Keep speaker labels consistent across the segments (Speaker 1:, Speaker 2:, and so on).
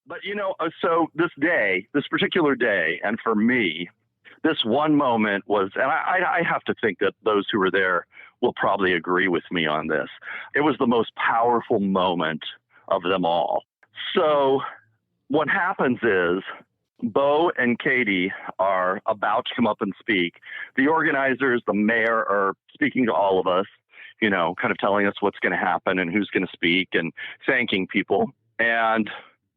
Speaker 1: But, so this particular day, and for me, this one moment was, and I have to think that those who were there will probably agree with me on this. It was the most powerful moment of them all. So what happens is Bo and Katie are about to come up and speak. The organizers, the mayor, are speaking to all of us, kind of telling us what's going to happen and who's going to speak and thanking people. And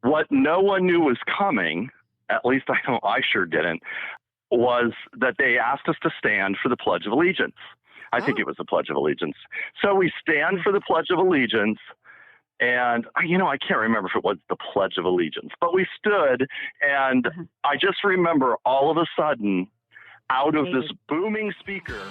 Speaker 1: what no one knew was coming, at least I sure didn't, was that they asked us to stand for the Pledge of Allegiance. I think it was the Pledge of Allegiance. So we stand for the Pledge of Allegiance, and, I can't remember if it was the Pledge of Allegiance, but we stood, and I just remember all of a sudden, out of this booming speaker,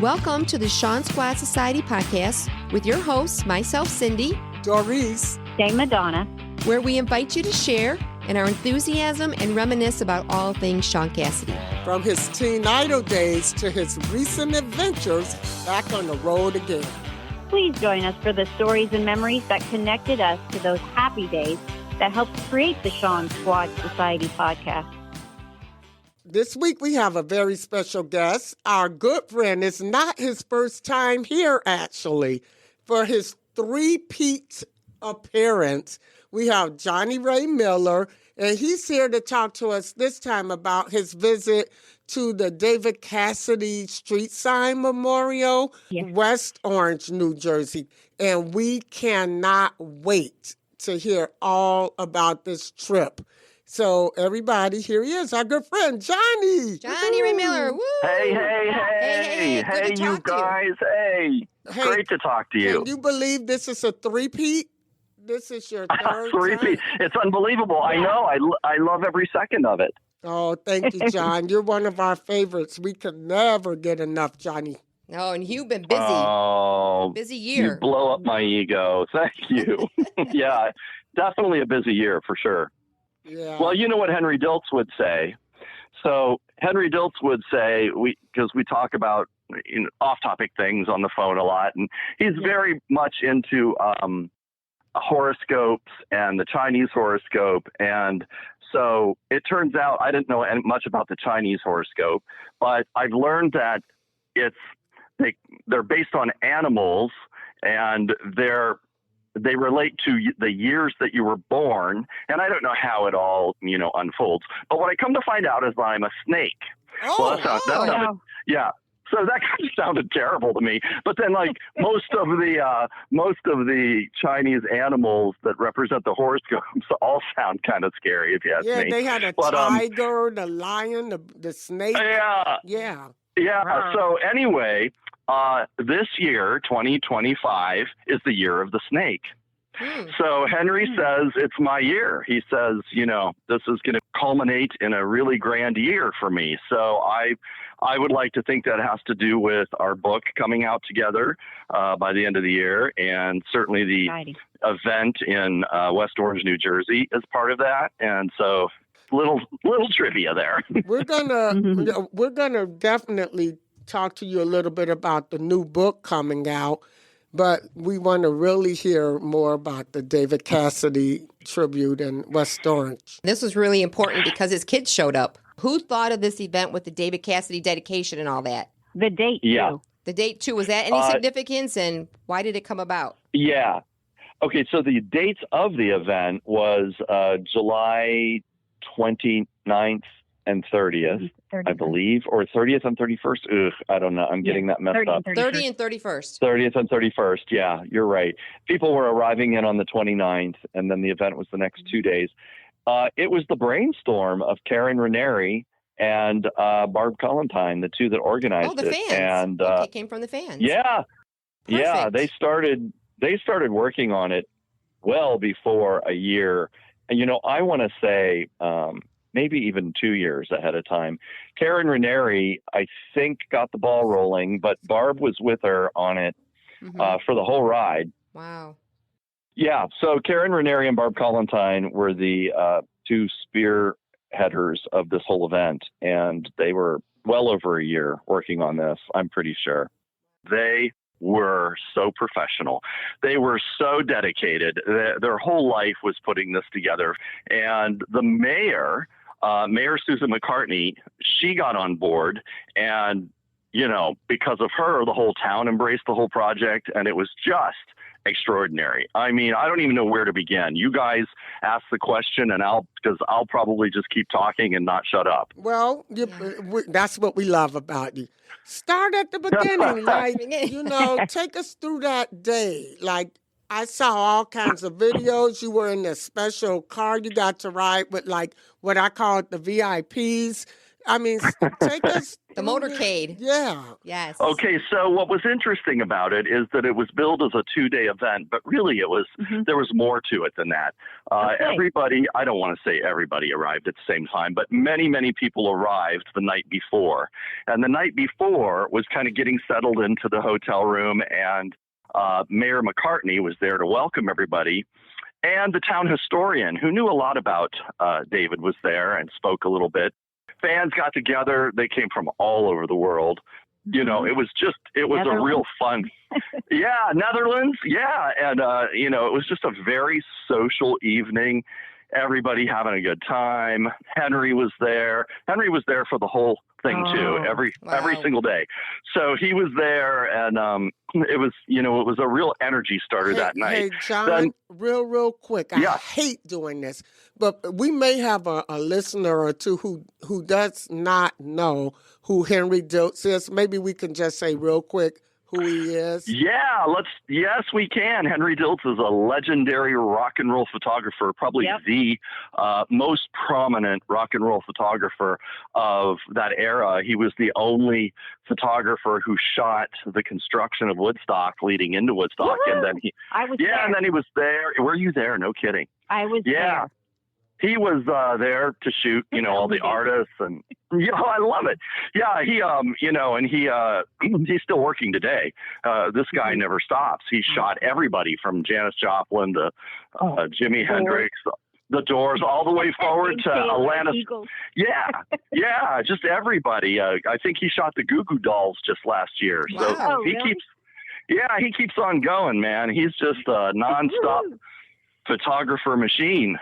Speaker 2: Welcome to the Sean Squad Society podcast with your hosts, myself, Cindy,
Speaker 3: Doris,
Speaker 4: Dame Madonna,
Speaker 2: where we invite you to share in our enthusiasm and reminisce about all things Sean Cassidy.
Speaker 3: from his teen idol days to his recent adventures back on the road again.
Speaker 4: please join us for the stories and memories that connected us to those happy days that helped create the Sean Squad Society podcast.
Speaker 3: This week we have a very special guest. Our good friend. It's not his first time here, actually. For his three-peat appearance, we have Johnny Ray Miller, and he's here to talk to us this time about his visit to the David Cassidy Street Sign Memorial, West Orange, New Jersey. And we cannot wait to hear all about this trip. So everybody, here he is, our good friend, Johnny.
Speaker 2: Johnny Ray Miller, woo!
Speaker 1: Hey,
Speaker 2: good to
Speaker 1: you
Speaker 2: talk to you.
Speaker 1: guys, hey, great to talk to you.
Speaker 3: Can you believe this is a three-peat? This is your third
Speaker 1: Three-peat.
Speaker 3: time?
Speaker 1: It's unbelievable. I know. I love every second of it.
Speaker 3: Oh, thank you, John. You're one of our favorites. We can never get enough, Johnny.
Speaker 2: Oh, and you've been busy.
Speaker 1: Oh,
Speaker 2: Busy year.
Speaker 1: You blow up my ego. Thank you. Yeah, definitely a busy year for sure.
Speaker 3: Yeah.
Speaker 1: Well, you know what Henry Diltz would say. So Henry Diltz would say, because we talk about off-topic things on the phone a lot, and he's very much into horoscopes and the Chinese horoscope. And so it turns out I didn't know much about the Chinese horoscope, but I've learned that they're based on animals, and they relate to the years that you were born. And I don't know how it all, unfolds. But what I come to find out is that I'm a snake.
Speaker 3: Oh,
Speaker 1: That sounded, yeah. So that kind of sounded terrible to me. But then, most of the Chinese animals that represent the horoscopes all sound kind of scary, if you ask me.
Speaker 3: Yeah, they had a tiger, the lion, the snake.
Speaker 1: Yeah.
Speaker 3: Yeah.
Speaker 1: Yeah.
Speaker 4: Wow.
Speaker 1: So anyway, this year, 2025, is the year of the snake. So Henry says it's my year. He says, this is going to culminate in a really grand year for me. So I would like to think that has to do with our book coming out together by the end of the year, and certainly the event in West Orange, New Jersey is part of that. And so little trivia there.
Speaker 3: We're gonna definitely talk to you a little bit about the new book coming out, but we want to really hear more about the David Cassidy tribute in West Orange.
Speaker 2: This was really important because his kids showed up. Who thought of this event with the David Cassidy dedication and all that?
Speaker 4: The date, too.
Speaker 2: The date, too. Was that any significance, and why did it come about?
Speaker 1: Yeah. Okay, so the dates of the event was July 29th and 30th, I believe, or 30th and 31st. I don't know. I'm getting that messed up.
Speaker 2: 30 and 31st.
Speaker 1: 30th and 31st. Yeah, you're right. People were arriving in on the 29th, and then the event was the next 2 days. It was the brainstorm of Karen Ranieri and Barb Collentine, the two that organized it.
Speaker 2: Oh, the fans.
Speaker 1: And
Speaker 2: it came from the fans.
Speaker 1: Yeah.
Speaker 2: Perfect.
Speaker 1: Yeah, they started working on it well before a year. And, I want to say maybe even 2 years ahead of time. Karen Ranieri, I think, got the ball rolling, but Barb was with her on it for the whole ride.
Speaker 2: Wow.
Speaker 1: Yeah. So Karen Ranieri and Barb Collentine were the two spearheaders of this whole event, and they were well over a year working on this, I'm pretty sure. They were so professional. They were so dedicated. Their whole life was putting this together. And the mayor, Mayor Susan McCartney, she got on board, and, you know, because of her, the whole town embraced the whole project, and it was just extraordinary. I mean, I don't even know where to begin. You guys ask the question, and because I'll probably just keep talking and not shut up.
Speaker 3: Well, that's what we love about you. Start at the beginning, like, you know, take us through that day. Like, I saw all kinds of videos. You were in a special car. You got to ride with, like, what I call the VIPs. I mean, take us.
Speaker 2: The motorcade.
Speaker 3: Yeah.
Speaker 2: Yes.
Speaker 1: Okay, so what was interesting about it is that it was billed as a 2-day event, but really it was there was more to it than that. Everybody, I don't want to say everybody arrived at the same time, but many, many people arrived the night before. And the night before was kind of getting settled into the hotel room, and Mayor McCartney was there to welcome everybody. And the town historian, who knew a lot about David, was there and spoke a little bit. Fans got together. They came from all over the world. You know, it was a real fun. Yeah, Netherlands. Yeah. And, you know, it was just a very social evening. Everybody having a good time. Henry was there. Henry was there for the whole thing too, every single day. So he was there, and it was, you know, it was a real energy starter that night.
Speaker 3: Hey, John, real quick. I hate doing this, but we may have a listener or two who does not know who Henry Diltz is. Maybe we can just say real quick who he is.
Speaker 1: Yeah, yes, we can. Henry Diltz is a legendary rock and roll photographer, probably the most prominent rock and roll photographer of that era. He was the only photographer who shot the construction of Woodstock leading into Woodstock.
Speaker 4: Woo-hoo!
Speaker 1: And then and then he was there. Were you there? No kidding.
Speaker 4: I was there.
Speaker 1: He was there to shoot, you know, all the artists, and I love it. Yeah, he, you know, and he's still working today. This guy never stops. He shot everybody from Janis Joplin to Jimi Hendrix, the Doors, all the way forward to Alanis. Yeah, just everybody. I think he shot the Goo Goo Dolls just last year. So he keeps on going, man. He's just a nonstop photographer machine.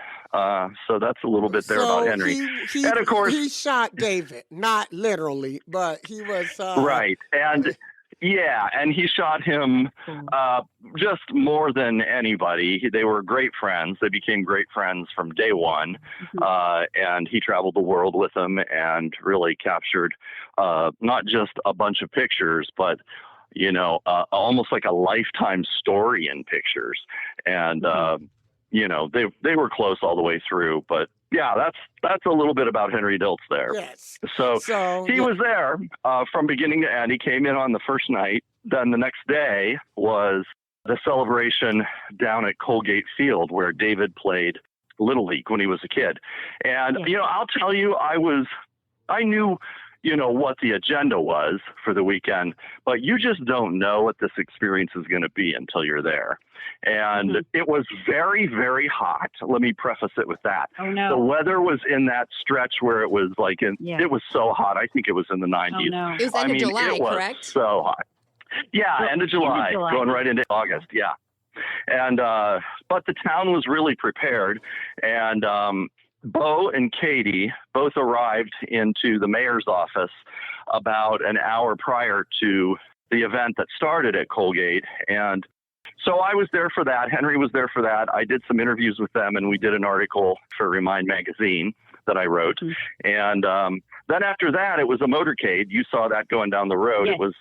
Speaker 1: So that's a little bit there about Henry. And of course,
Speaker 3: he shot David, not literally, but he was
Speaker 1: right. And and he shot him just more than anybody. They were great friends. They became great friends from day one. And he traveled the world with them and really captured not just a bunch of pictures, but you know, almost like a lifetime story in pictures. And you know, they were close all the way through, but yeah, that's a little bit about Henry Diltz there.
Speaker 3: Yes.
Speaker 1: So he was there from beginning to end. He came in on the first night. Then the next day was the celebration down at Colgate Field, where David played Little League when he was a kid. And, you know, I'll tell you, I knew, you know, what the agenda was for the weekend, but you just don't know what this experience is going to be until you're there. And it was very, very hot. Let me preface it with that.
Speaker 4: Oh, no.
Speaker 1: The weather was in that stretch where it was like, it was so hot. I think it was in the 90s.
Speaker 2: Oh, no. It was end of July,
Speaker 1: it was
Speaker 2: correct?
Speaker 1: So hot. Yeah, end of July, going right into August. Yeah. And, but the town was really prepared. And, Bo and Katie both arrived into the mayor's office about an hour prior to the event that started at Colgate. And so I was there for that. Henry was there for that. I did some interviews with them, and we did an article for Remind magazine that I wrote. And then after that, it was a motorcade. You saw that going down the road. It was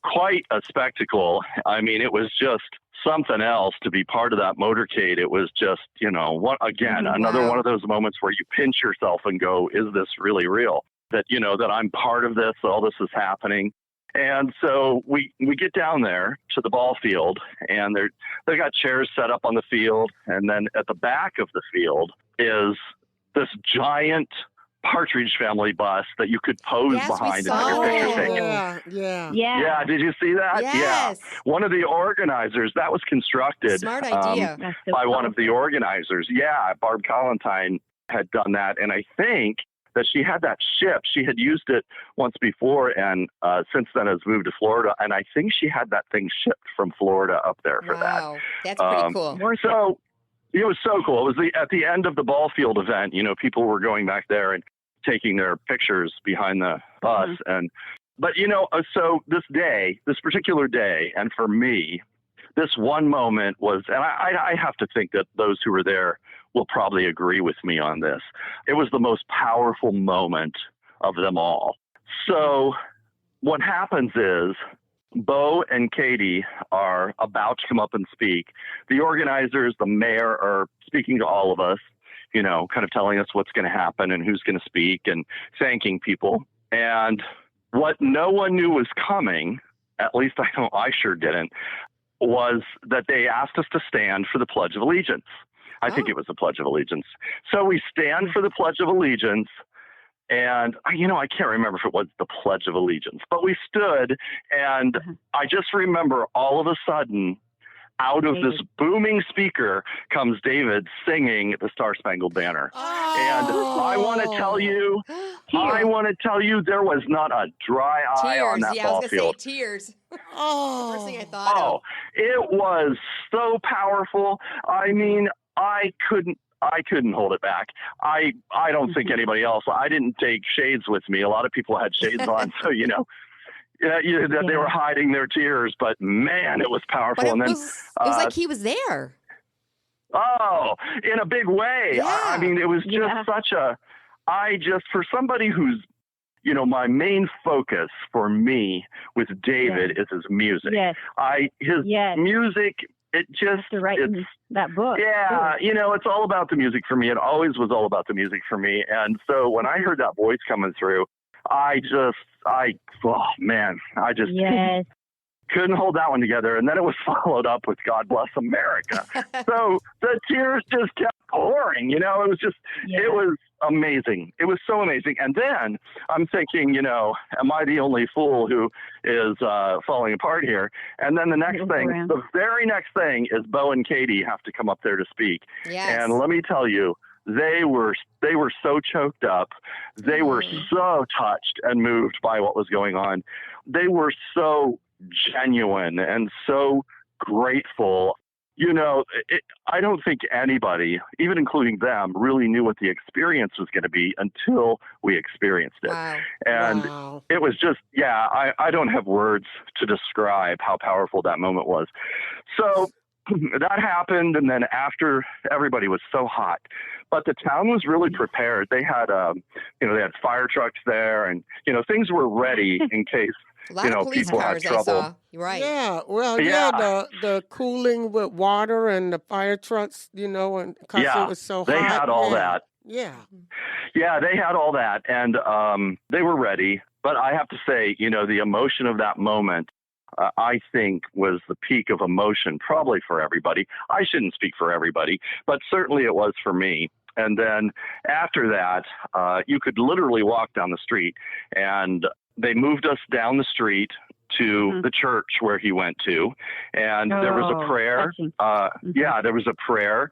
Speaker 1: quite a spectacle. I mean, it was just something else to be part of that motorcade. It was just, you know, another one of those moments where you pinch yourself and go, is this really real? That, you know, that I'm part of this, all this is happening. And so we get down there to the ball field, and they got chairs set up on the field. And then at the back of the field is this giant Partridge family bus that you could pose
Speaker 2: Yes, we
Speaker 1: behind and
Speaker 2: saw
Speaker 1: have your picture
Speaker 2: it.
Speaker 1: taken.
Speaker 3: Yeah.
Speaker 1: Yeah, did you see that?
Speaker 2: Yes.
Speaker 1: Yeah. One of the organizers, that was constructed
Speaker 2: Smart idea.
Speaker 4: That's so
Speaker 1: by one
Speaker 4: cool.
Speaker 1: of the organizers. Yeah, Barb Collentine had done that. And I think that she had that shipped. She had used it once before and since then has moved to Florida. And I think she had that thing shipped from Florida up there for that.
Speaker 2: Wow, that's pretty cool.
Speaker 1: So it was so cool. It was at the end of the ball field event. You know, people were going back there and taking their pictures behind the bus. But, you know, so this particular day, and for me, this one moment was, and I have to think that those who were there will probably agree with me on this. It was the most powerful moment of them all. So what happens is Bo and Katie are about to come up and speak. The organizers, the mayor, are speaking to all of us, you know, kind of telling us what's going to happen and who's going to speak and thanking people. And what no one knew was coming, at least I sure didn't, was that they asked us to stand for the Pledge of Allegiance. I think it was the Pledge of Allegiance. So we stand for the Pledge of Allegiance. And, you know, I can't remember if it was the Pledge of Allegiance, but we stood. And I just remember all of a sudden, out of this booming speaker comes David singing the Star Spangled Banner. And I want to tell you, there was not a dry eye on that ball field.
Speaker 2: Say tears.
Speaker 3: Oh,
Speaker 2: First thing I thought of.
Speaker 1: It was so powerful. I mean, I couldn't hold it back. I don't think anybody else. I didn't take shades with me. A lot of people had shades on, so you know. They were hiding their tears, but man, it was powerful.
Speaker 2: But it was like he was there.
Speaker 1: Oh, in a big way.
Speaker 2: Yeah.
Speaker 1: I mean, it was just for somebody who's, you know, my main focus for me with David is his music.
Speaker 4: Yes.
Speaker 1: His music, it just,
Speaker 4: to write that book.
Speaker 1: Yeah, you know, it's all about the music for me. It always was all about the music for me. And so when I heard that voice coming through, I just couldn't hold that one together. And then it was followed up with God Bless America. So the tears just kept pouring, you know, it was just, it was amazing. It was so amazing. And then I'm thinking, you know, am I the only fool who is falling apart here? And then the very next thing is Bo and Katie have to come up there to speak.
Speaker 2: Yes.
Speaker 1: And let me tell you, they were so choked up. They were so touched and moved by what was going on. They were so genuine and so grateful. You know, I don't think anybody, even including them, really knew what the experience was going to be until we experienced it.
Speaker 2: Wow.
Speaker 1: And it was just, I don't have words to describe how powerful that moment was. So that happened, and then after, everybody was so hot. But the town was really prepared. They had, they had fire trucks there, and, you know, things were ready in case,
Speaker 2: A lot of police
Speaker 1: people
Speaker 2: cars
Speaker 1: had trouble.
Speaker 2: I saw. You're right.
Speaker 3: Yeah, well, the cooling with water and the fire trucks, you know, and because it was so hot.
Speaker 1: They had all that.
Speaker 3: Yeah.
Speaker 1: Yeah, they had all that, and they were ready. But I have to say, you know, the emotion of that moment, I think, was the peak of emotion probably for everybody. I shouldn't speak for everybody, but certainly it was for me. And then after that, you could literally walk down the street, and they moved us down the street to the church where he went to. And there was a prayer. There was a prayer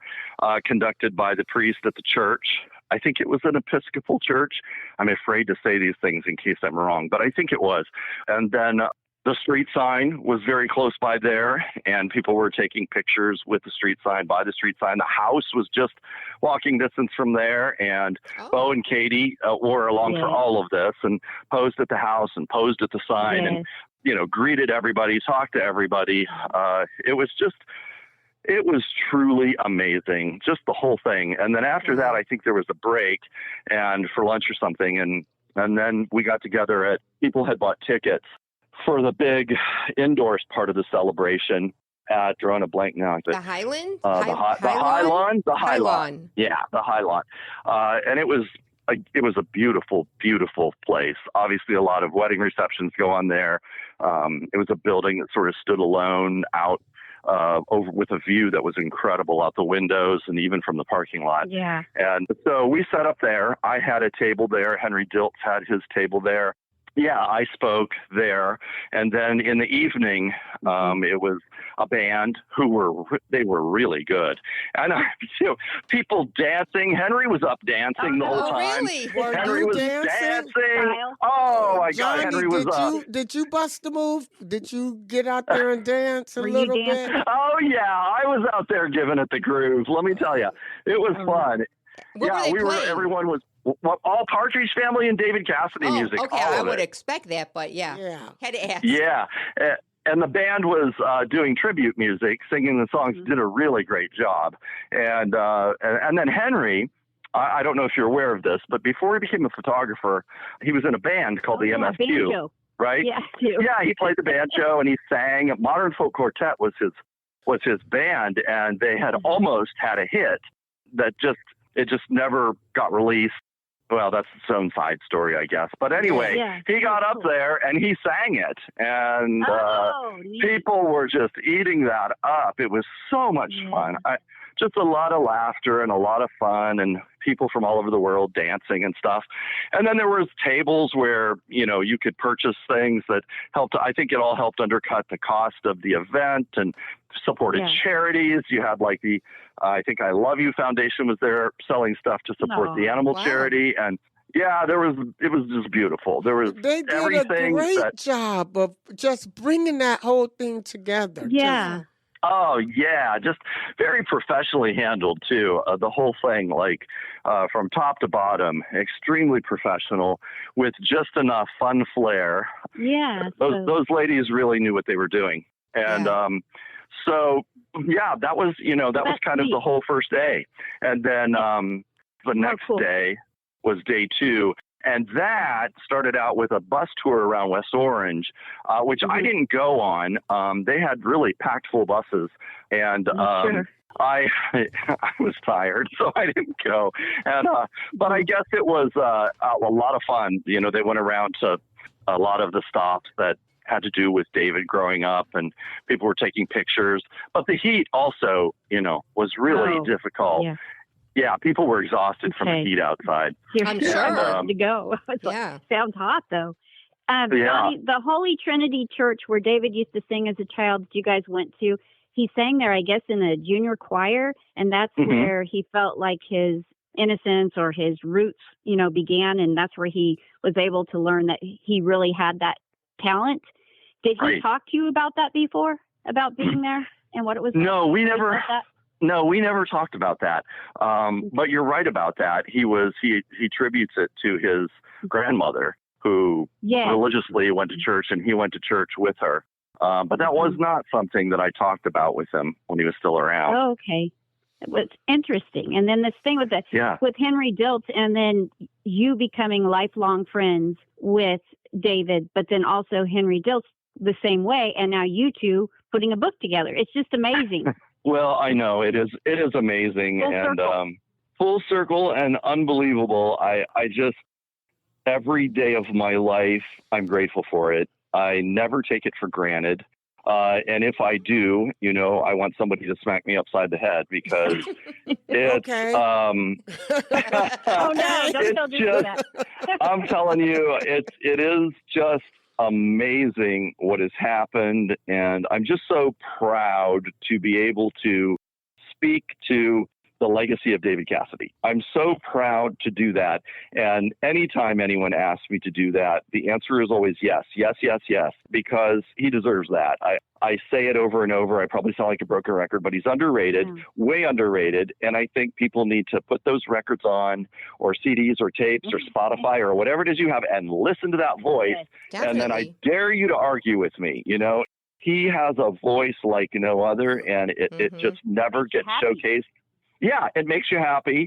Speaker 1: conducted by the priest at the church. I think it was an Episcopal church. I'm afraid to say these things in case I'm wrong, but I think it was. And then the street sign was very close by there, and people were taking pictures with the street sign, by the street sign. The house was just walking distance from there, and Bo and Katie were along for all of this and posed at the house and posed at the sign and, you know, greeted everybody, talked to everybody. It was truly amazing, just the whole thing. And then after that, I think there was a break and for lunch or something, and then we got together people had bought tickets for the big indoors part of the celebration at, drawing a blank now.
Speaker 2: The Highland?
Speaker 1: The Highlawn? The Highlawn. Yeah, the Highlawn. And it was a beautiful, beautiful place. Obviously, a lot of wedding receptions go on there. It was a building that sort of stood alone out over with a view that was incredible out the windows and even from the parking lot.
Speaker 4: Yeah.
Speaker 1: And so we set up there. I had a table there. Henry Diltz had his table there. Yeah, I spoke there. And then in the evening, it was a band they were really good. And people dancing. Henry was up dancing the whole time.
Speaker 2: Really?
Speaker 1: Henry was dancing. Oh, my God.
Speaker 3: Johnny,
Speaker 1: Henry was
Speaker 3: did you bust the move? Did you get out there and dance a little bit?
Speaker 1: Oh, yeah. I was out there giving it the groove. Let me tell you. It was fun. Everyone was all Partridge Family and David Cassidy music.
Speaker 2: Okay, I would expect that, but yeah. Had to ask.
Speaker 1: Yeah. And the band was doing tribute music, singing the songs, did a really great job. And then Henry, I don't know if you're aware of this, but before he became a photographer, he was in a band called the MFQ.
Speaker 4: Banjo.
Speaker 1: Right?
Speaker 4: Yeah, too.
Speaker 1: Yeah, he played the banjo and he sang. Modern Folk Quartet was his band, and they had almost had a hit that just never got released. Well, that's its own side story, I guess. But anyway, he got up there and he sang it, and people were just eating that up. It was so much fun. Just a lot of laughter and a lot of fun, and people from all over the world dancing and stuff. And then there was tables where, you could purchase things that helped. I think it all helped undercut the cost of the event and supported charities. You had like I think I Love You Foundation was there selling stuff to support the animal charity. And it was just beautiful.
Speaker 3: They did a great job of just bringing that whole thing together.
Speaker 4: Yeah.
Speaker 1: Oh, yeah, just very professionally handled, too. The whole thing, from top to bottom, extremely professional with just enough fun flair.
Speaker 4: Yeah.
Speaker 1: Those ladies really knew what they were doing. And that was kind of the whole first day. And then the next day was day 2. And that started out with a bus tour around West Orange, which I didn't go on. They had really packed full buses, and I was tired, so I didn't go. And but I guess it was a lot of fun. They went around to a lot of the stops that had to do with David growing up, and people were taking pictures. But the heat also, was really difficult.
Speaker 4: Yeah.
Speaker 1: Yeah, people were exhausted from the heat outside.
Speaker 2: I'm sure.
Speaker 4: To go. Sounds hot, though. Johnny, the Holy Trinity Church where David used to sing as a child that you guys went to, he sang there, I guess, in a junior choir, and that's where he felt like his innocence or his roots, began, and that's where he was able to learn that he really had that talent. Did he talk to you about that before, about being there and what it was like?
Speaker 1: No, we never talked about that. But you're right about that. He tributes it to his grandmother, who religiously went to church, and he went to church with her. But that was not something that I talked about with him when he was still around.
Speaker 4: Oh, okay. It was interesting. And then this thing with with Henry Diltz, and then you becoming lifelong friends with David, but then also Henry Diltz the same way, and now you two putting a book together. It's just amazing.
Speaker 1: Well, I know it is amazing full circle and unbelievable. I just, every day of my life, I'm grateful for it. I never take it for granted. And if I do, I want somebody to smack me upside the head, because it's, I'm telling you, it is just amazing what has happened, and I'm just so proud to be able to speak to the legacy of David Cassidy. I'm so proud to do that, and anytime anyone asks me to do that, the answer is always yes, because he deserves that. I say it over and over. I probably sound like a broken record, but he's underrated, way underrated, and I think people need to put those records on, or CDs or tapes or Spotify or whatever it is you have, and listen to that voice. And then I dare you to argue with me. He has a voice like no other, and it just never gets showcased. Yeah, it makes you happy,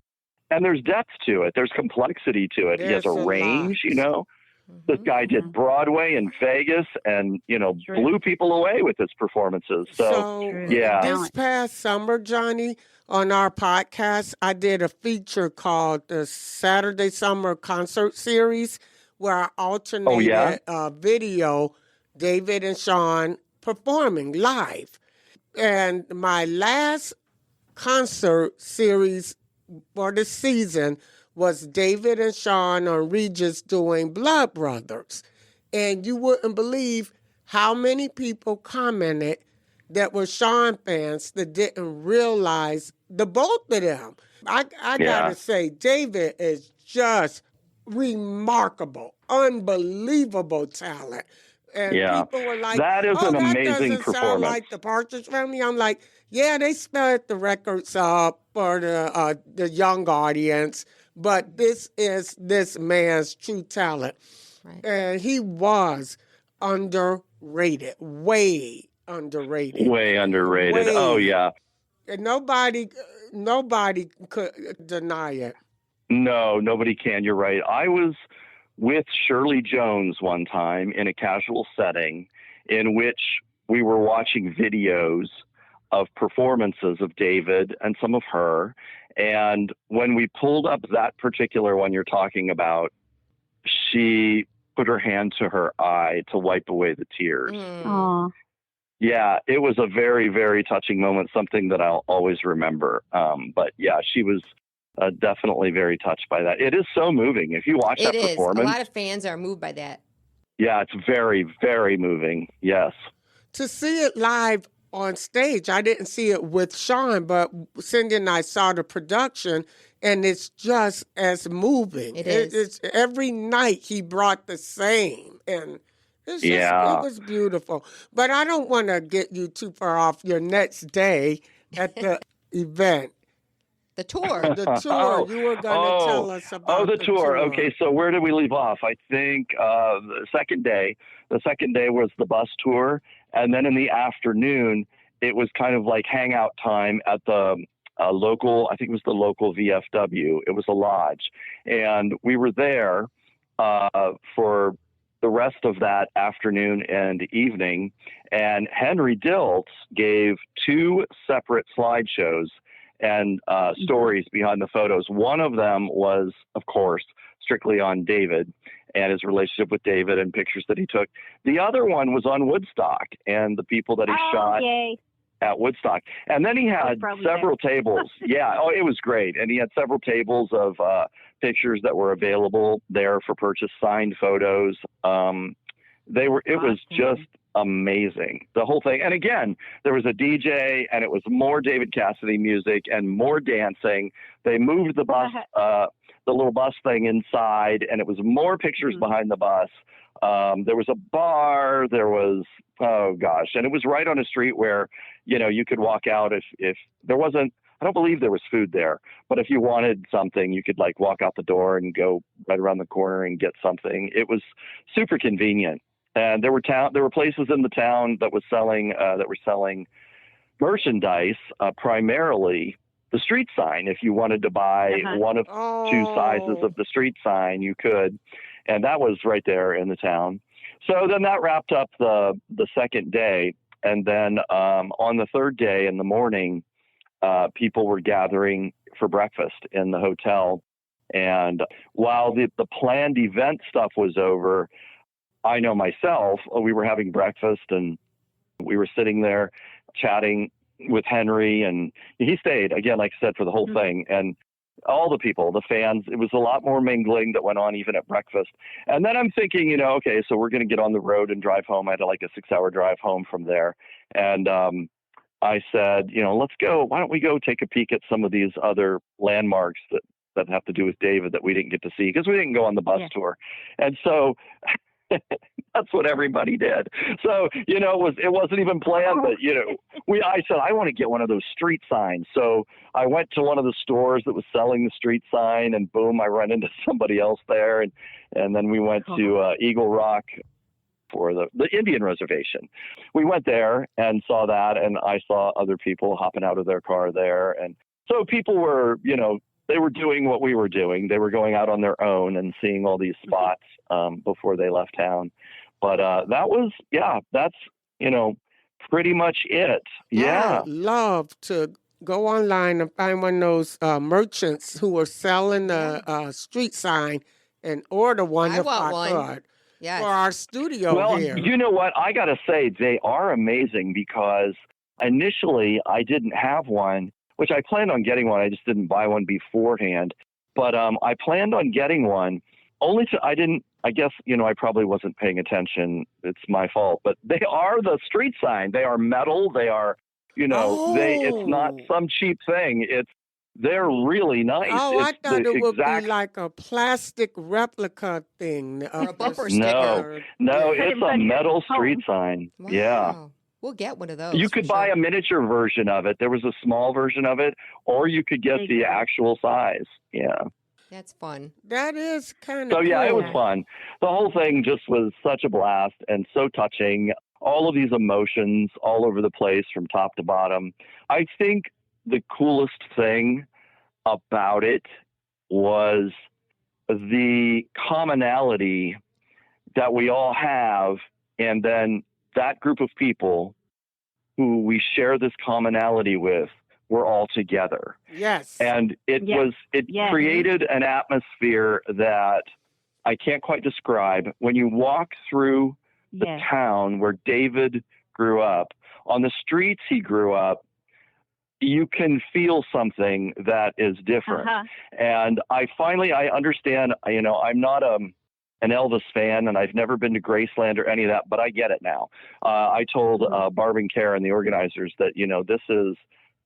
Speaker 1: and there's depth to it. There's complexity to it. He has a range, This guy did Broadway and Vegas, and, blew people away with his performances. So
Speaker 3: this past summer, Johnny, on our podcast, I did a feature called the Saturday Summer Concert Series, where I alternated video, David and Sean performing live. And my last concert series for the season was David and Sean on Regis doing Blood Brothers. And you wouldn't believe how many people commented that were Sean fans that didn't realize the both of them. I gotta say, David is just remarkable, unbelievable talent. And people were like,
Speaker 1: that is an amazing
Speaker 3: doesn't
Speaker 1: performance.
Speaker 3: Sound like the Partridge Family. I'm like, yeah, they sped the records up for the young audience, but this is this man's true talent. Right. And he was underrated, way underrated.
Speaker 1: Way underrated. Oh, yeah.
Speaker 3: And nobody could deny it.
Speaker 1: No, nobody can. You're right. I was with Shirley Jones one time in a casual setting in which we were watching videos of performances of David and some of her. And when we pulled up that particular one you're talking about, she put her hand to her eye to wipe away the tears.
Speaker 4: Aww.
Speaker 1: Yeah, it was a very, very touching moment, something that I'll always remember. But yeah, she was definitely very touched by that. It is so moving. If you watch that performance.
Speaker 2: A lot of fans are moved by that.
Speaker 1: Yeah, it's very, very moving. Yes.
Speaker 3: To see it live on stage, I didn't see it with Sean, but Cindy and I saw the production, and it's just as moving.
Speaker 2: It is.
Speaker 3: It's every night he brought the same, and it's just, it was beautiful. But I don't want to get you too far off your next day at the event.
Speaker 2: The tour.
Speaker 3: The tour. You were going to tell us about
Speaker 1: the tour. Okay, so where did we leave off? I think the second day. The second day was the bus tour. And then in the afternoon, it was kind of like hangout time at the local, I think it was the local VFW. It was a lodge. And we were there for the rest of that afternoon and evening. And Henry Diltz gave 2 separate slideshows and stories behind the photos. One of them was, of course, strictly on David and his relationship with David and pictures that he took. The other one was on Woodstock and the people that he shot at Woodstock. And then he had several tables. Yeah, it was great. And he had several tables of pictures that were available there for purchase, signed photos. It was just amazing, the whole thing. And again, there was a DJ and it was more David Cassidy music and more dancing. They moved the bus, the little bus thing inside, and it was more pictures behind the bus. There was a bar, there was, and it was right on a street where, you could walk out if there wasn't, I don't believe there was food there, but if you wanted something, you could like walk out the door and go right around the corner and get something. It was super convenient. And there were places in the town that were selling merchandise, primarily the street sign. If you wanted to buy one of 2 sizes of the street sign, you could, and that was right there in the town. So then that wrapped up the second day, and then on the third day in the morning, people were gathering for breakfast in the hotel, and while the planned event stuff was over, I know myself, we were having breakfast and we were sitting there chatting with Henry, and he stayed, again, like I said, for the whole thing. And all the people, the fans, it was a lot more mingling that went on even at breakfast. And then I'm thinking, okay, so we're going to get on the road and drive home. I had like a 6-hour drive home from there. And I said, let's go. Why don't we go take a peek at some of these other landmarks that have to do with David that we didn't get to see because we didn't go on the bus tour. And so that's what everybody did. So, it wasn't even planned, but, I said, I want to get one of those street signs. So I went to one of the stores that was selling the street sign, and boom, I run into somebody else there. And then we went to Eagle Rock for the Indian reservation. We went there and saw that, and I saw other people hopping out of their car there. And so people were, they were doing what we were doing. They were going out on their own and seeing all these spots before they left town. But that's, pretty much it. Yeah.
Speaker 3: I'd love to go online and find one of those merchants who are selling the street sign and order one if I could. Yes. For our studio here.
Speaker 1: Well, you know what? I got to say, they are amazing because Initially, I didn't have one, which I planned on getting one. I just didn't buy one beforehand. But I planned on getting one. I guess, I probably wasn't paying attention. It's my fault. But they are the street sign. They are metal. They are, it's not some cheap thing. They're really nice.
Speaker 3: I thought it would be like a plastic replica thing.
Speaker 2: Or a bumper sticker.
Speaker 1: No, it's a metal street sign.
Speaker 2: Wow.
Speaker 1: Yeah.
Speaker 2: We'll get one of those.
Speaker 1: You could buy a miniature version of it. There was a small version of it, or you could get the actual size. Yeah.
Speaker 2: That's fun.
Speaker 3: That is kind of
Speaker 1: cool. It was fun. The whole thing just was such a blast and so touching. All of these emotions all over the place from top to bottom. I think the coolest thing about it was the commonality that we all have, and then that group of people who we share this commonality with, we're all together.
Speaker 3: Yes.
Speaker 1: And it created an atmosphere that I can't quite describe. When you walk through the town where David grew up, on the streets he grew up, you can feel something that is different. And I understand, I'm not an Elvis fan, and I've never been to Graceland or any of that, but I get it now. I told Barb and Karen, the organizers, that, this is,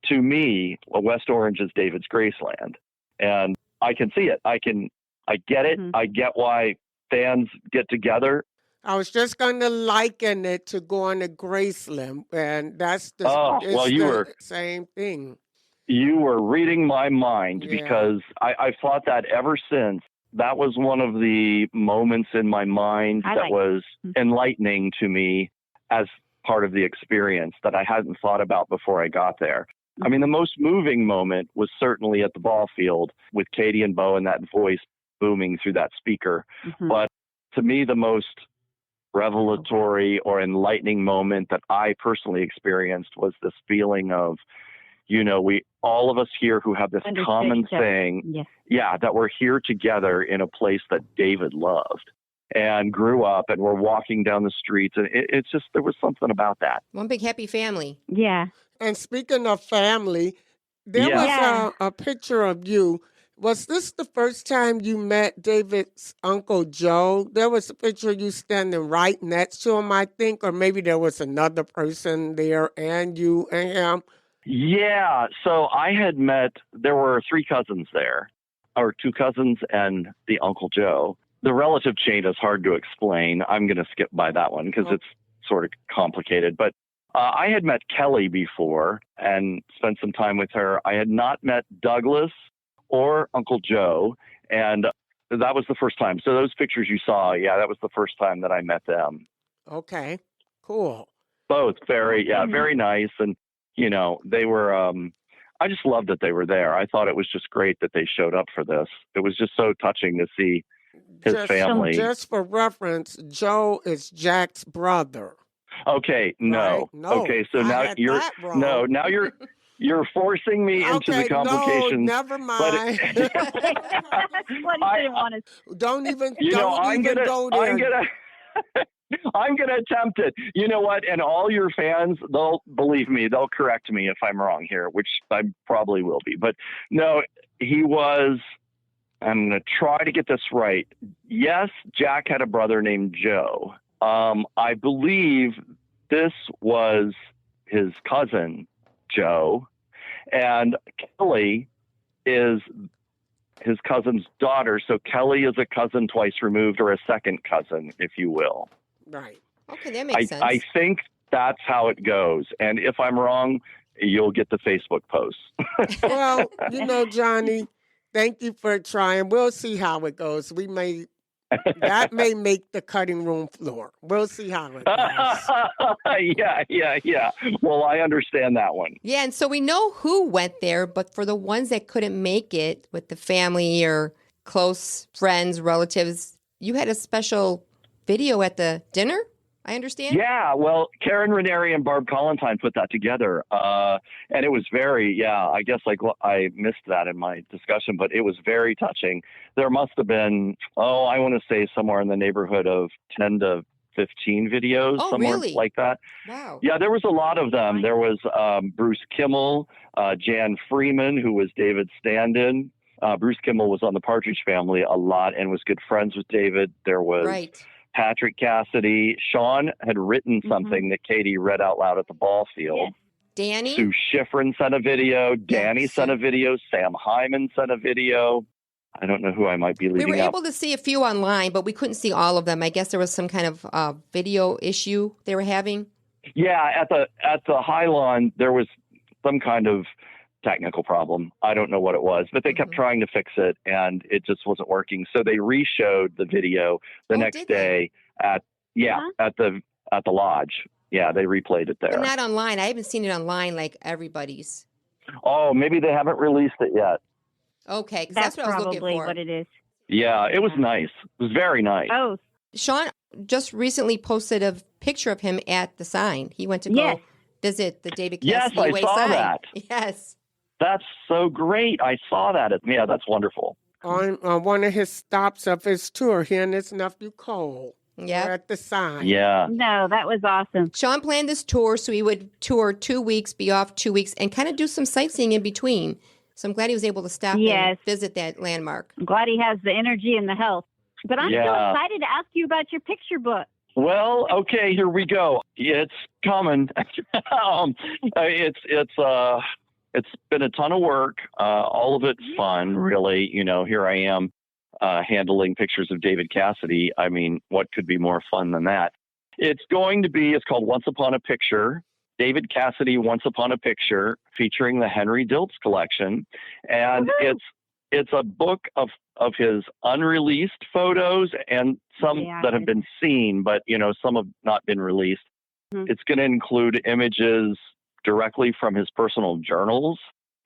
Speaker 1: to me, West Orange is David's Graceland. And I can see it. I get it. I get why fans get together.
Speaker 3: I was just going to liken it to going to Graceland, and that's the same thing.
Speaker 1: You were reading my mind, because I've thought that ever since. That was one of the moments in my mind that was enlightening to me as part of the experience that I hadn't thought about before I got there. I mean, the most moving moment was certainly at the ball field with Katie and Bo and that voice booming through that speaker. But to me, the most revelatory or enlightening moment that I personally experienced was this feeling of, we, all of us here who have this common thing, that we're here together in a place that David loved and grew up, and we're walking down the streets, and it's just, there was something about that.
Speaker 2: One big happy family.
Speaker 4: Yeah.
Speaker 3: And speaking of family, there was a picture of you. Was this the first time you met David's Uncle Joe? There was a picture of you standing right next to him, I think, or maybe there was another person there and you and him.
Speaker 1: Yeah, so I had there were 3 cousins there, or 2 cousins and the Uncle Joe. The relative chain is hard to explain. I'm going to skip by that one because it's sort of complicated. But I had met Kelly before and spent some time with her. I had not met Douglas or Uncle Joe, and that was the first time. So those pictures you saw, that was the first time that I met them.
Speaker 3: Okay, cool.
Speaker 1: Both very nice. And, they were, I just loved that they were there. I thought it was just great that they showed up for this. It was just so touching to see his family.
Speaker 3: Just for reference, Joe is Jack's brother.
Speaker 1: Okay, no.
Speaker 3: Right? No.
Speaker 1: Okay, so now you're forcing me into the complications.
Speaker 3: No, never mind. Don't even go there.
Speaker 1: I'm gonna attempt it. You know what? And all your fans, they'll correct me if I'm wrong here, which I probably will be. But no, I'm gonna try to get this right. Yes, Jack had a brother named Joe. I believe this was his cousin, Joe, and Kelly is his cousin's daughter. So Kelly is a cousin twice removed, or a second cousin, if you will.
Speaker 3: Right.
Speaker 2: Okay, that makes sense.
Speaker 1: I think that's how it goes. And if I'm wrong, you'll get the Facebook posts.
Speaker 3: Well, Johnny, thank you for trying. We'll see how it goes. That may make the cutting room floor. We'll see how it goes.
Speaker 1: Yeah. Well, I understand that one.
Speaker 2: Yeah, and so we know who went there, but for the ones that couldn't make it with the family or close friends, relatives, you had a special video at the dinner, I understand?
Speaker 1: Yeah, well, Karen Ranieri and Barb Collentine put that together. And it was very, I guess I missed that in my discussion, but it was very touching. There must have been, I want to say somewhere in the neighborhood of 10 to 15 videos, somewhere
Speaker 2: really?
Speaker 1: like that.
Speaker 2: Wow.
Speaker 1: Yeah, there was a lot of them. There was Bruce Kimmel, Jan Freeman, who was David's stand-in. Bruce Kimmel was on the Partridge Family a lot and was good friends with David. There was Patrick Cassidy. Sean had written something that Katie read out loud at the ball field.
Speaker 4: Yes.
Speaker 2: Danny?
Speaker 1: Sue Schifrin sent a video. Danny sent a video. Sam Hyman sent a video. I don't know who I might be leaving out.
Speaker 2: We were able to see a few online, but we couldn't see all of them. I guess there was some kind of video issue they were having.
Speaker 1: Yeah, at the Highlawn, there was some kind of technical problem. I don't know what it was, but they kept trying to fix it, and it just wasn't working. So they re-showed the video the next day at the lodge. Yeah, they replayed it there.
Speaker 2: But not online. I haven't seen it online like everybody's.
Speaker 1: Oh, maybe they haven't released it yet.
Speaker 2: Okay, because that's what I was looking for.
Speaker 4: Probably what it is.
Speaker 1: Yeah, it was nice. It was very nice.
Speaker 4: Oh,
Speaker 2: Sean just recently posted a picture of him at the sign. He went to go visit the David Cassidy
Speaker 1: Yes, I saw
Speaker 2: sign.
Speaker 1: that.
Speaker 2: Yes.
Speaker 1: That's so great. I saw that. Yeah, that's wonderful.
Speaker 3: On one of his stops of his tour, he and his nephew Cole were at the sign.
Speaker 1: Yeah.
Speaker 4: No, that was awesome.
Speaker 2: Sean planned this tour so he would tour 2 weeks, be off 2 weeks, and kind of do some sightseeing in between. So I'm glad he was able to stop and visit that landmark.
Speaker 4: I'm glad he has the energy and the health. But I'm so excited to ask you about your picture book.
Speaker 1: Well, okay, here we go. It's coming. It's been a ton of work. All of it fun, really. You know, here I am handling pictures of David Cassidy. I mean, what could be more fun than that? It's called Once Upon a Picture. David Cassidy, Once Upon a Picture, featuring the Henry Diltz collection. And it's a book of his unreleased photos and some that have been seen, but, you know, some have not been released. It's going to include images directly from his personal journals.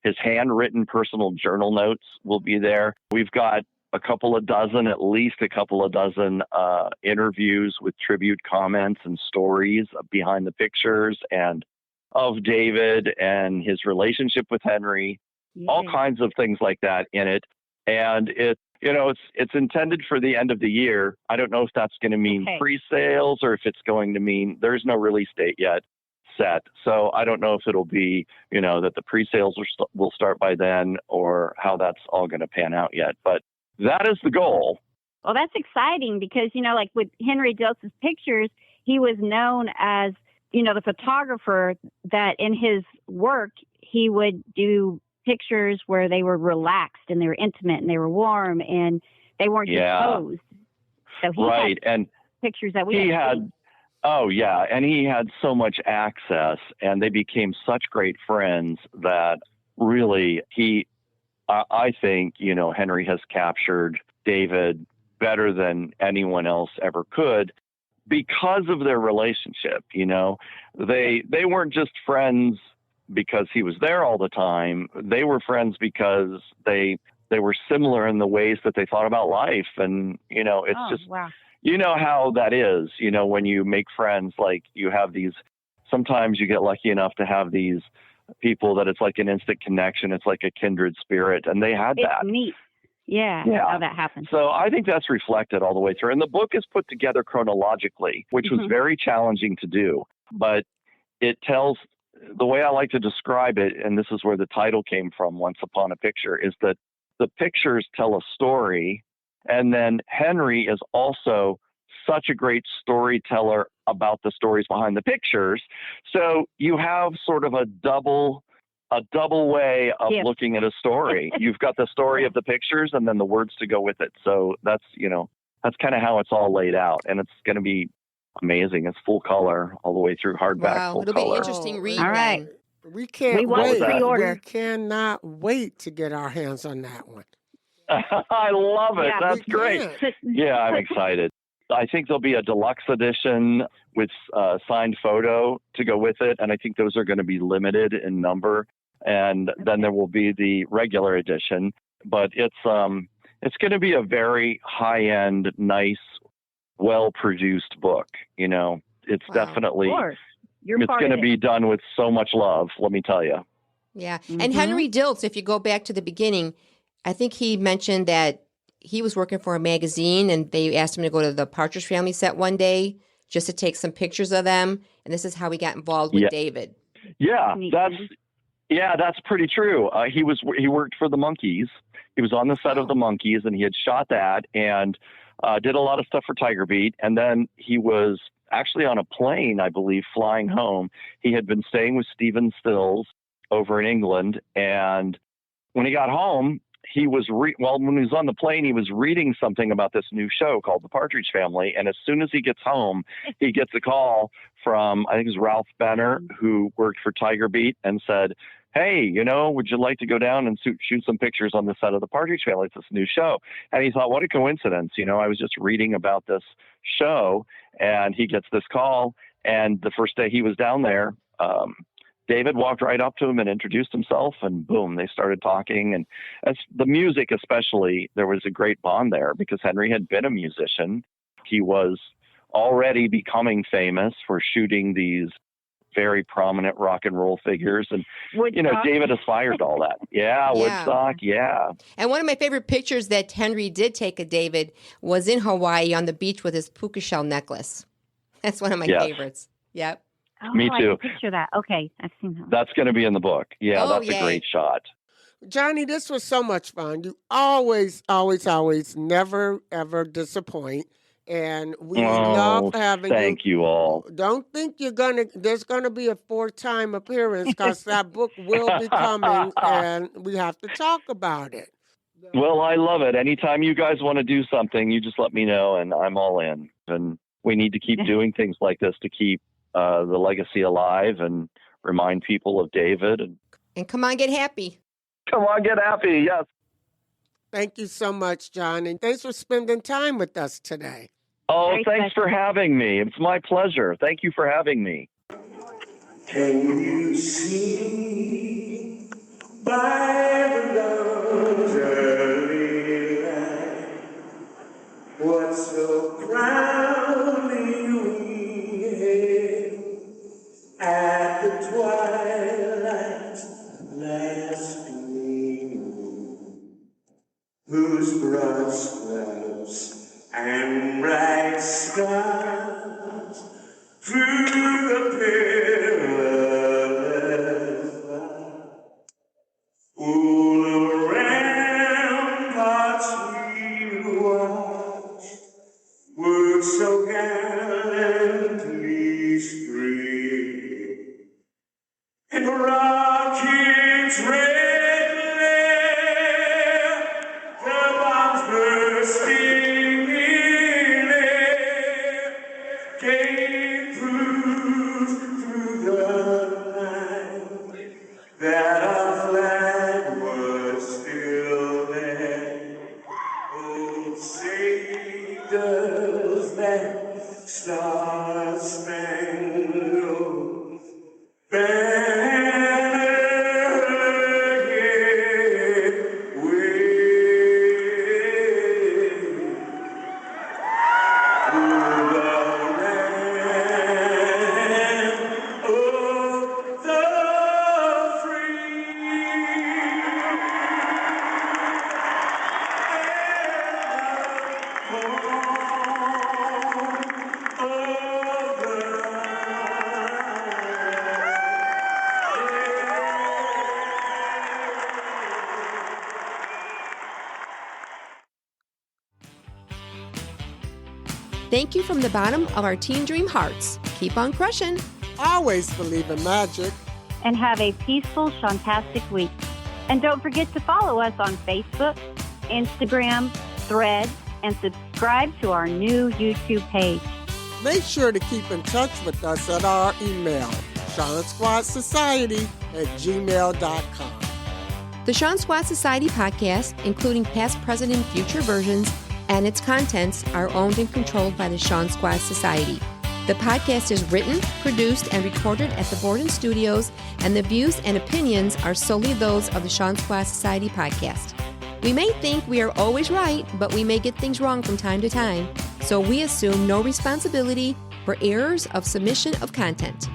Speaker 1: His handwritten personal journal notes will be there. We've got at least a couple of dozen interviews with tribute comments and stories behind the pictures and of David and his relationship with Henry, all kinds of things like that in it. And it's intended for the end of the year. I don't know if that's going to mean pre-sales or if it's going to mean there's no release date yet set. So I don't know if it'll be, that the pre-sales will start by then or how that's all going to pan out yet. But that is the goal.
Speaker 4: Well, that's exciting because, like with Henry Diltz's pictures, he was known as, the photographer that in his work, he would do pictures where they were relaxed and they were intimate and they were warm and they weren't disposed. So he had and pictures that we had.
Speaker 1: Oh, yeah. And he had so much access and they became such great friends that really I think, Henry has captured David better than anyone else ever could because of their relationship. They weren't just friends because he was there all the time. They were friends because they were similar in the ways that they thought about life. And, you know how that is, when you make friends, like you have these, sometimes you get lucky enough to have these people that it's like an instant connection. It's like a kindred spirit. And they had that.
Speaker 4: It's neat. Yeah, how that happened.
Speaker 1: So I think that's reflected all the way through. And the book is put together chronologically, which was very challenging to do. But it tells, the way I like to describe it, and this is where the title came from, Once Upon a Picture, is that the pictures tell a story. And then Henry is also such a great storyteller about the stories behind the pictures. So you have sort of a double way of looking at a story. You've got the story of the pictures and then the words to go with it. So that's kind of how it's all laid out. And it's going to be amazing. It's full color all the way through, hardback, full
Speaker 2: it'll
Speaker 1: color.
Speaker 2: be an interesting read.
Speaker 4: All right.
Speaker 3: We can't
Speaker 4: wait. Pre-order.
Speaker 3: We cannot wait to get our hands on that one.
Speaker 1: I love it.
Speaker 4: Yeah,
Speaker 1: that's great. Yeah, I'm excited. I think there'll be a deluxe edition with signed photo to go with it. And I think those are going to be limited in number. And then there will be the regular edition. But it's going to be a very high-end, nice, well-produced book. It's definitely, it's going to be done with so much love, let me tell you.
Speaker 2: Yeah. And Henry Diltz, if you go back to the beginning, I think he mentioned that he was working for a magazine and they asked him to go to the Partridge Family set one day just to take some pictures of them. And this is how we got involved with David.
Speaker 1: Yeah, that's pretty true. He worked for the Monkees. He was on the set of the Monkees, and he had shot that and did a lot of stuff for Tiger Beat. And then he was actually on a plane, I believe, flying home. He had been staying with Stephen Stills over in England. And when he got home, he was when he was on the plane, he was reading something about this new show called The Partridge Family. And as soon as he gets home, he gets a call from, I think it was Ralph Benner, who worked for Tiger Beat, and said, hey, would you like to go down and shoot some pictures on the set of The Partridge Family? It's this new show. And he thought, what a coincidence. I was just reading about this show, and he gets this call. And the first day he was down there, David walked right up to him and introduced himself, and boom, they started talking. And as the music, especially, there was a great bond there because Henry had been a musician. He was already becoming famous for shooting these very prominent rock and roll figures. And, David aspired to all that. Yeah, Woodstock, yeah.
Speaker 2: And one of my favorite pictures that Henry did take of David was in Hawaii on the beach with his puka shell necklace. That's one of my favorites. Yep.
Speaker 4: Oh,
Speaker 1: me too.
Speaker 4: I can picture that. Okay, I've seen that.
Speaker 1: That's going to be in the book. Yeah, that's a great shot.
Speaker 3: Johnny, this was so much fun. You always, never, ever disappoint. And we love having you.
Speaker 1: Thank you all.
Speaker 3: Don't think there's going to be a 4th-time appearance because that book will be coming and we have to talk about it.
Speaker 1: Well, I love it. Anytime you guys want to do something, you just let me know and I'm all in. And we need to keep doing things like this to keep the legacy alive and remind people of David.
Speaker 2: And come on, get happy.
Speaker 1: Come on, get happy, yes.
Speaker 3: Thank you so much, John, and thanks for spending time with us today.
Speaker 1: Oh, thanks for having me. It's my pleasure. Thank you for having me.
Speaker 5: Can you see by the dawn's early light what so proudly we hailed at the twilight's last gleam, whose broad stripes and bright stars through the perilous fight, all around ramparts we watched, were so gallantly streamed, and rockets red glare, the bombs bursting in air, gave proof through the night that our flag was still there. Oh, say does that star-spangled banner yet wave through the land of the free and the
Speaker 2: Thank you from the bottom of our Teen Dream hearts. Keep on crushing.
Speaker 3: Always believe in magic.
Speaker 4: And have a peaceful, shantastic week. And don't forget to follow us on Facebook, Instagram, Threads, and subscribe to our new YouTube page.
Speaker 3: Make sure to keep in touch with us at our email, SeanSquadSociety@gmail.com.
Speaker 2: The Sean Squad Society podcast, including past, present, and future versions, and its contents are owned and controlled by the Sean Squad Society. The podcast is written, produced, and recorded at the Borden Studios, and the views and opinions are solely those of the Sean Squad Society podcast. We may think we are always right, but we may get things wrong from time to time, so we assume no responsibility for errors of submission of content.